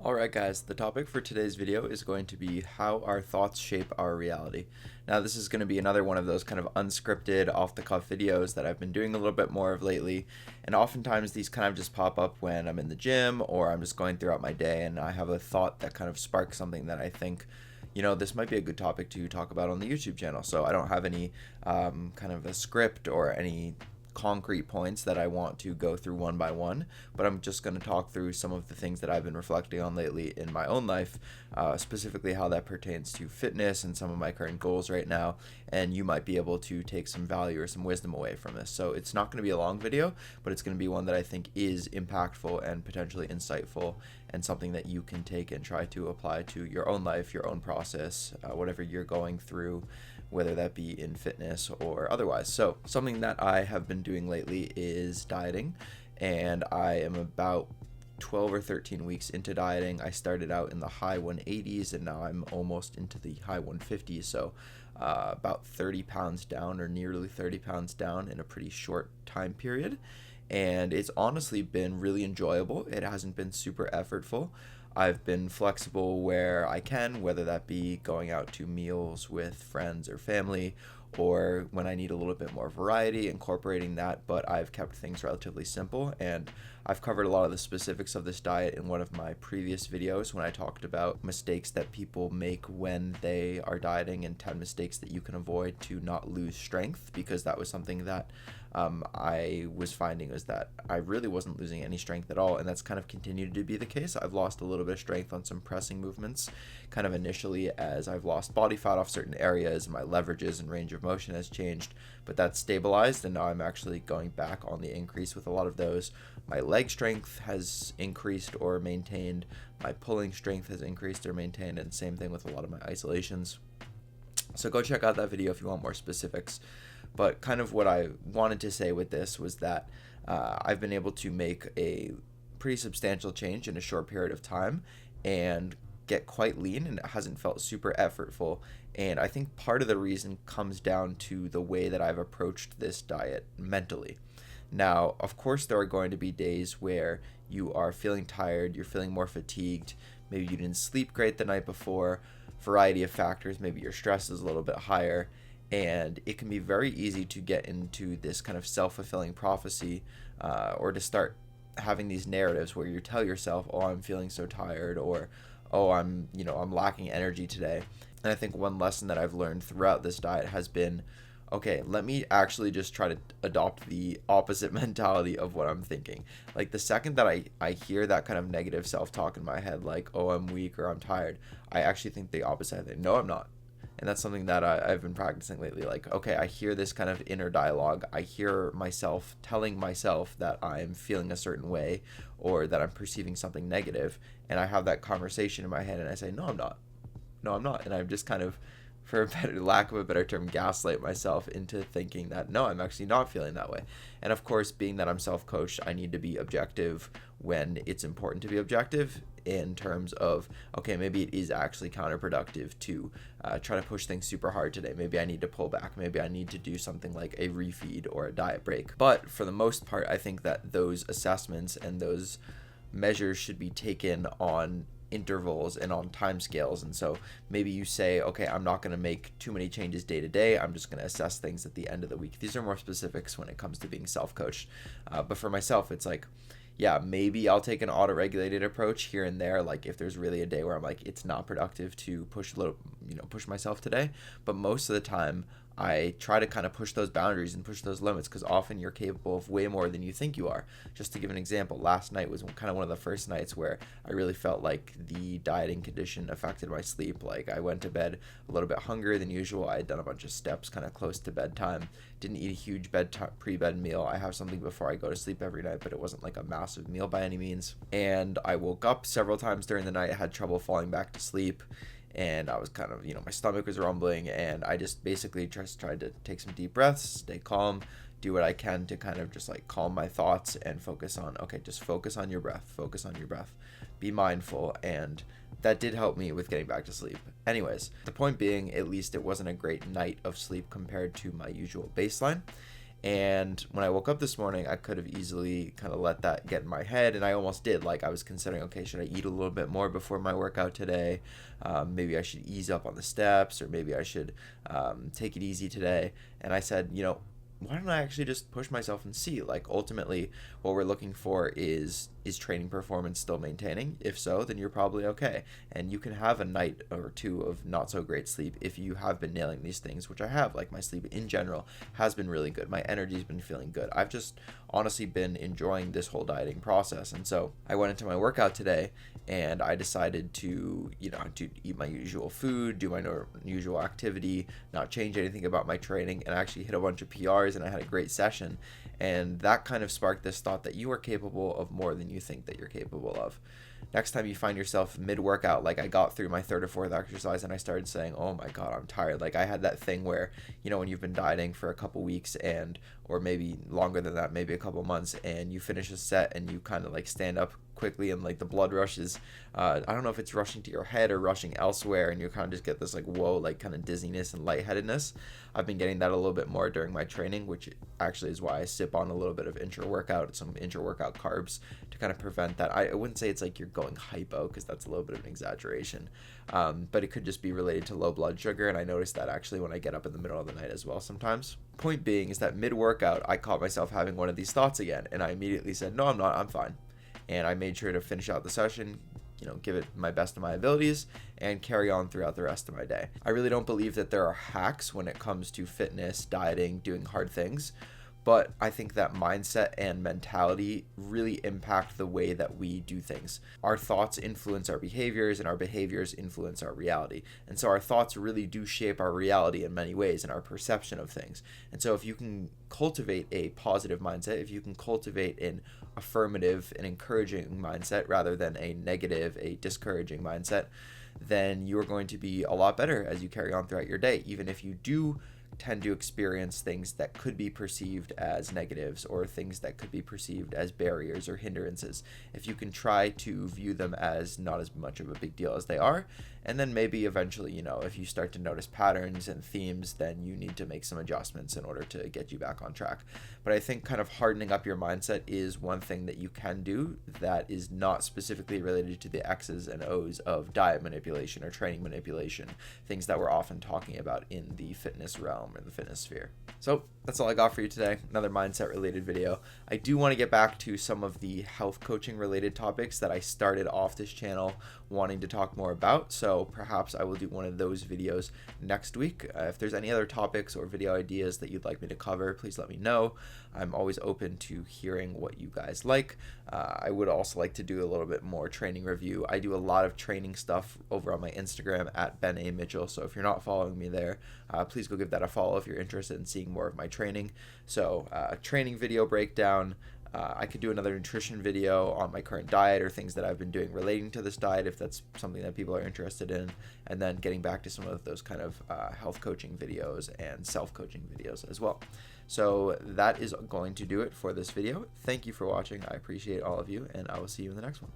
Alright guys, the topic for today's video is going to be how our thoughts shape our reality. Now this is going to be another one of those kind of unscripted, off-the-cuff videos that I've been doing a little bit more of lately, and oftentimes these kind of just pop up when I'm in the gym or I'm just going throughout my day and I have a thought that kind of sparks something that I think, this might be a good topic to talk about on the YouTube channel. So I don't have any kind of a script or any concrete points that I want to go through one by one, but I'm just going to talk through some of the things that I've been reflecting on lately in my own life, specifically how that pertains to fitness and some of my current goals right now, and you might be able to take some value or some wisdom away from this. So it's not going to be a long video, but it's going to be one that I think is impactful and potentially insightful and something that you can take and try to apply to your own life, your own process, whatever you're going through, whether that be in fitness or otherwise. So something that I have been doing lately is dieting, and I am about 12 or 13 weeks into dieting. I started out in the high 180s and now I'm almost into the high 150s, so about 30 pounds down or nearly 30 pounds down in a pretty short time period. And it's honestly been really enjoyable. It hasn't been super effortful. I've been flexible where I can, whether that be going out to meals with friends or family, or when I need a little bit more variety, incorporating that, but I've kept things relatively simple. And I've covered a lot of the specifics of this diet in one of my previous videos when I talked about mistakes that people make when they are dieting and 10 mistakes that you can avoid to not lose strength, because that was something that I was finding was that I really wasn't losing any strength at all, and that's kind of continued to be the case. I've lost a little bit of strength on some pressing movements, kind of initially as I've lost body fat off certain areas, my leverages and range of motion has changed, but that's stabilized, and now I'm actually going back on the increase with a lot of those. My leg strength has increased or maintained, my pulling strength has increased or maintained, and same thing with a lot of my isolations. So go check out that video if you want more specifics. But kind of what I wanted to say with this was that I've been able to make a pretty substantial change in a short period of time and get quite lean, and it hasn't felt super effortful. And I think part of the reason comes down to the way that I've approached this diet mentally. Now, of course, there are going to be days where you are feeling tired, you're feeling more fatigued, maybe you didn't sleep great the night before, variety of factors, maybe your stress is a little bit higher, and it can be very easy to get into this kind of self-fulfilling prophecy, or to start having these narratives where you tell yourself, oh, I'm feeling so tired, or oh, I'm lacking energy today. And I think one lesson that I've learned throughout this diet has been, okay, let me actually just try to adopt the opposite mentality of what I'm thinking. Like the second that I hear that kind of negative self-talk in my head, like, oh, I'm weak or I'm tired, I actually think the opposite. I think, no, I'm not. And that's something that I've been practicing lately. Like, okay, I hear this kind of inner dialogue. I hear myself telling myself that I'm feeling a certain way or that I'm perceiving something negative. And I have that conversation in my head and I say, no, I'm not. No, I'm not. And I'm just kind of, for a better lack of a better term, gaslight myself into thinking that no, I'm actually not feeling that way. And of course, being that I'm self-coached, I need to be objective when it's important to be objective, in terms of, okay, maybe it is actually counterproductive to try to push things super hard today. Maybe I need to pull back. Maybe I need to do something like a refeed or a diet break. But for the most part, I think that those assessments and those measures should be taken on intervals and on time scales. And so maybe you say, okay, I'm not going to make too many changes day to day. I'm just going to assess things at the end of the week. These are more specifics when it comes to being self-coached. But for myself, it's like, yeah, maybe I'll take an auto-regulated approach here and there. Like if there's really a day where I'm like, it's not productive to push push myself today. But most of the time, I try to kind of push those boundaries and push those limits, because often you're capable of way more than you think you are. Just to give an example, last night was kind of one of the first nights where I really felt like the dieting condition affected my sleep. Like I went to bed a little bit hungrier than usual. I had done a bunch of steps kind of close to bedtime. Didn't eat a huge pre-bed meal. I have something before I go to sleep every night, but it wasn't like a massive meal by any means. And I woke up several times during the night, had trouble falling back to sleep. And I was kind of, my stomach was rumbling, and I just basically just tried to take some deep breaths, stay calm, do what I can to kind of just like calm my thoughts and focus on, okay, just focus on your breath, be mindful. And that did help me with getting back to sleep. Anyways, the point being, at least it wasn't a great night of sleep compared to my usual baseline. And when I woke up this morning, I could have easily kind of let that get in my head, and I almost did. Like, I was considering, okay, should I eat a little bit more before my workout today? Maybe I should ease up on the steps, or maybe I should take it easy today. And I said, why don't I actually just push myself and see? Like, ultimately, what we're looking for is training performance still maintaining? If so, then you're probably okay. And you can have a night or two of not so great sleep if you have been nailing these things, which I have. Like, my sleep in general has been really good. My energy's been feeling good. I've just honestly been enjoying this whole dieting process. And so I went into my workout today and I decided to eat my usual food, do my usual activity, not change anything about my training, and I actually hit a bunch of PRs and I had a great session. And that kind of sparked this thought that you are capable of more than you think that you're capable of. Next time you find yourself mid-workout, like I got through my third or fourth exercise and I started saying, oh my God, I'm tired. Like, I had that thing where, when you've been dieting for a couple weeks or maybe longer than that, maybe a couple months, and you finish a set and you kind of like stand up quickly and like the blood rushes, I don't know if it's rushing to your head or rushing elsewhere, and you kind of just get this like whoa, like kind of dizziness and lightheadedness. I've been getting that a little bit more during my training, which actually is why I sip on a little bit of intra-workout, some intra-workout carbs to kind of prevent that. I wouldn't say it's like you're going hypo, because that's a little bit of an exaggeration, but it could just be related to low blood sugar, and I notice that actually when I get up in the middle of the night as well sometimes. Point being is that mid-workout, I caught myself having one of these thoughts again, and I immediately said, no, I'm not, I'm fine. And I made sure to finish out the session, give it my best of my abilities, and carry on throughout the rest of my day. I really don't believe that there are hacks when it comes to fitness, dieting, doing hard things, but I think that mindset and mentality really impact the way that we do things. Our thoughts influence our behaviors, and our behaviors influence our reality. And so our thoughts really do shape our reality in many ways and our perception of things. And so if you can cultivate a positive mindset, if you can cultivate an affirmative and encouraging mindset rather than a negative, a discouraging mindset, then you're going to be a lot better as you carry on throughout your day, even if you do tend to experience things that could be perceived as negatives or things that could be perceived as barriers or hindrances. If you can try to view them as not as much of a big deal as they are, and then maybe eventually, if you start to notice patterns and themes, then you need to make some adjustments in order to get you back on track. But I think kind of hardening up your mindset is one thing that you can do that is not specifically related to the X's and O's of diet manipulation or training manipulation, things that we're often talking about in the fitness realm or the fitness sphere. So that's all I got for you today. Another mindset related video. I do want to get back to some of the health coaching related topics that I started off this channel wanting to talk more about. So perhaps I will do one of those videos next week. If there's any other topics or video ideas that you'd like me to cover, please let me know. I'm always open to hearing what you guys like. I would also like to do a little bit more training review. I do a lot of training stuff over on my Instagram at Ben A. Mitchell. So if you're not following me there, please go give that a follow if you're interested in seeing more of my training. So training video breakdown. I could do another nutrition video on my current diet or things that I've been doing relating to this diet if that's something that people are interested in, and then getting back to some of those kind of health coaching videos and self-coaching videos as well. So that is going to do it for this video. Thank you for watching. I appreciate all of you, and I will see you in the next one.